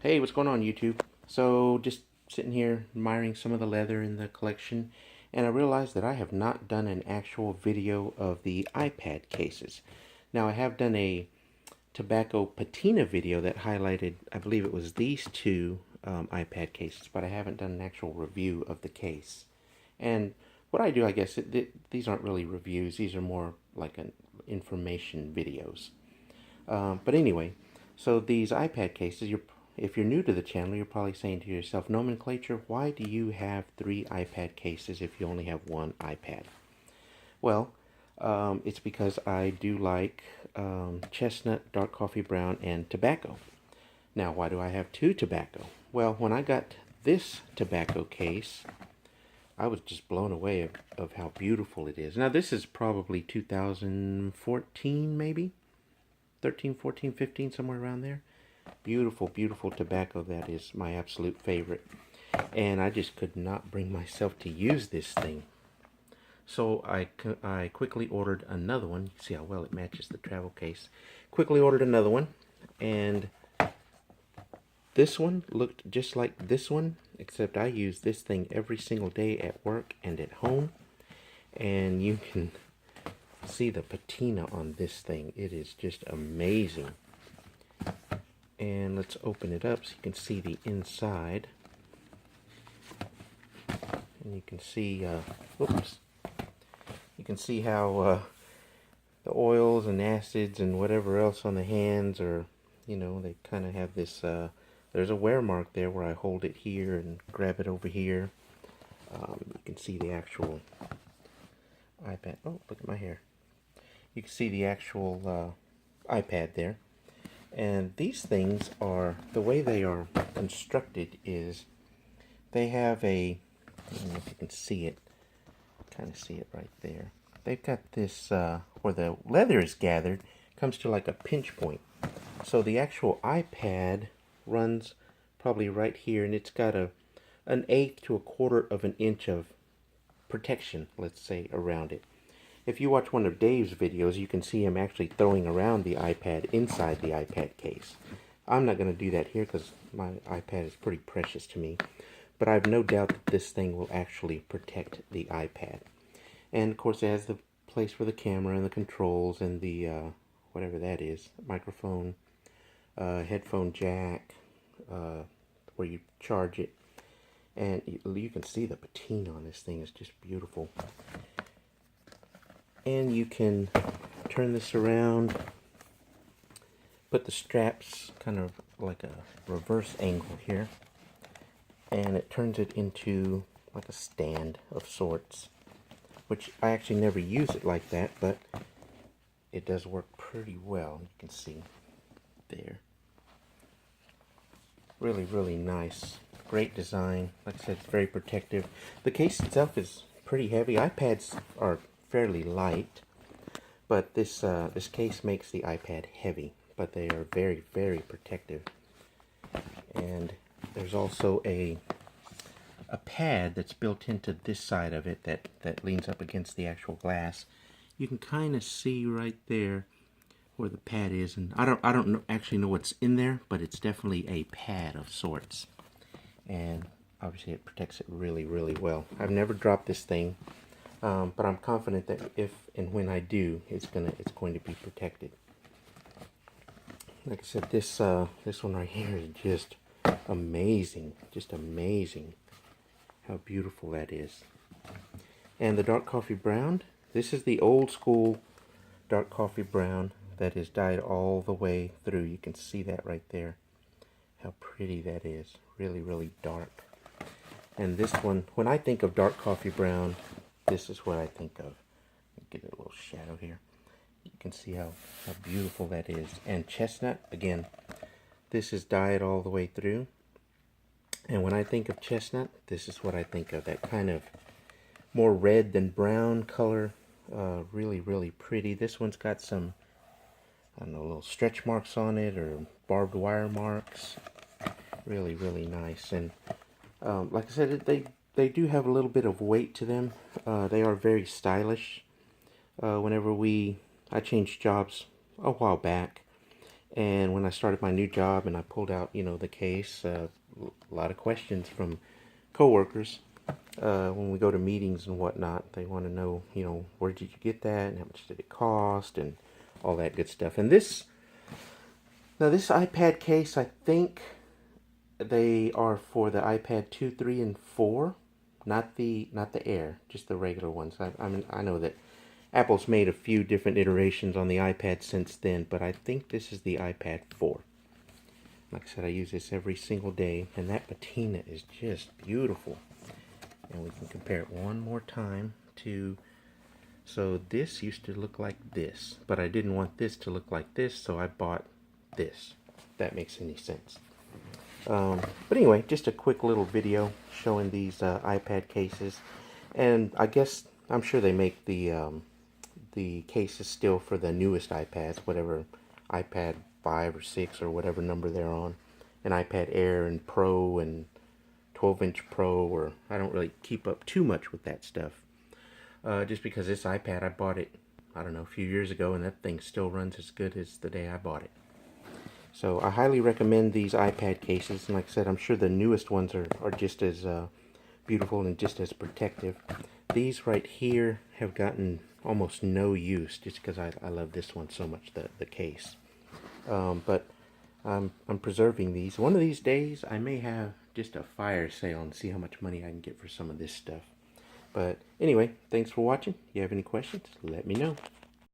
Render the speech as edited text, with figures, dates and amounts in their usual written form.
Hey, what's going on, YouTube? So, just sitting here admiring some of the leather in the collection, and I realized that I have not done an actual video of the iPad cases. Now, I have done a tobacco patina video that highlighted, I believe it was these two iPad cases, but I haven't done an actual review of the case. And what I do, I guess, these aren't really reviews, these are more like an information videos. But anyway, so these iPad cases, if you're new to the channel, you're probably saying to yourself, nomenclature, why do you have three iPad cases if you only have one iPad? Well, it's because I do like chestnut, dark coffee brown, and tobacco. Now, why do I have two tobacco? Well, when I got this tobacco case, I was just blown away of how beautiful it is. Now, this is probably 2014, maybe? 13, 14, 15, somewhere around there. Beautiful, beautiful tobacco. That is my absolute favorite. And I just could not bring myself to use this thing. So I quickly ordered another one. You see how well it matches the travel case. Quickly ordered another one. And this one looked just like this one, except I use this thing every single day at work and at home. And you can see the patina on this thing. It is just amazing. And let's open it up so you can see the inside. And you can see, oops, you can see how the oils and acids and whatever else on the hands are, they kind of have this, there's a wear mark there where I hold it here and grab it over here. You can see the actual iPad. Oh, look at my hair. You can see the actual iPad there. And these things are, the way they are constructed is they have a, I don't know if you can see it, kind of see it right there. They've got this, where the leather is gathered, comes to like a pinch point. So the actual iPad runs probably right here, and it's got an eighth to a quarter of an inch of protection, let's say, around it. If you watch one of Dave's videos, you can see him actually throwing around the iPad inside the iPad case. I'm not going to do that here because my iPad is pretty precious to me. But I have no doubt that this thing will actually protect the iPad. And of course it has the place for the camera and the controls and the, whatever that is, microphone, headphone jack, where you charge it. And you can see the patina on this thing is just beautiful. And you can turn this around, put the straps kind of like a reverse angle here, and it turns it into like a stand of sorts, which I actually never use it like that, but it does work pretty well. You can see there. Really, really nice. Great design. Like I said, it's very protective. The case itself is pretty heavy. iPads are fairly light, but this case makes the iPad heavy, but they are very, very protective. And there's also a pad that's built into this side of it that leans up against the actual glass. You can kind of see right there where the pad is, and I don't actually know what's in there, but it's definitely a pad of sorts. And obviously it protects it really, really well. I've never dropped this thing. But I'm confident that if and when I do, it's going to be protected. Like I said, this one right here is just amazing, how beautiful that is. And the dark coffee brown, this is the old school dark coffee brown that is dyed all the way through. You can see that right there, how pretty that is. Really, really dark. And this one, when I think of dark coffee brown, this is what I think of. Get a little shadow here. You can see how beautiful that is. And chestnut, again, this is dyed all the way through. And when I think of chestnut, this is what I think of. That kind of more red than brown color. Really, really pretty. This one's got some, I don't know, little stretch marks on it or barbed wire marks. Really, really nice. And like I said, they do have a little bit of weight to them. They are very stylish. Whenever I changed jobs a while back, And when I started my new job and I pulled out, the case, a lot of questions from coworkers. When we go to meetings and whatnot, they want to know, where did you get that and how much did it cost and all that good stuff. And this iPad case, I think they are for the iPad 2, 3, and 4, not the Air, just the regular ones. I know that Apple's made a few different iterations on the iPad since then, but I think this is the iPad 4. Like I said, I use this every single day, and that patina is just beautiful. And we can compare it one more time to... So this used to look like this, but I didn't want this to look like this, so I bought this. If that makes any sense. But anyway, just a quick little video showing these iPad cases. And I'm sure they make the cases still for the newest iPads, whatever iPad 5 or 6 or whatever number they're on. An iPad Air and Pro and 12-inch Pro, or I don't really keep up too much with that stuff. Just because this iPad, I bought it, I don't know, a few years ago, and that thing still runs as good as the day I bought it. So I highly recommend these iPad cases, and like I said, I'm sure the newest ones are just as beautiful and just as protective. These right here have gotten almost no use just because I love this one so much, the case. But I'm preserving these. One of these days, I may have just a fire sale and see how much money I can get for some of this stuff. But anyway, thanks for watching. If you have any questions, let me know.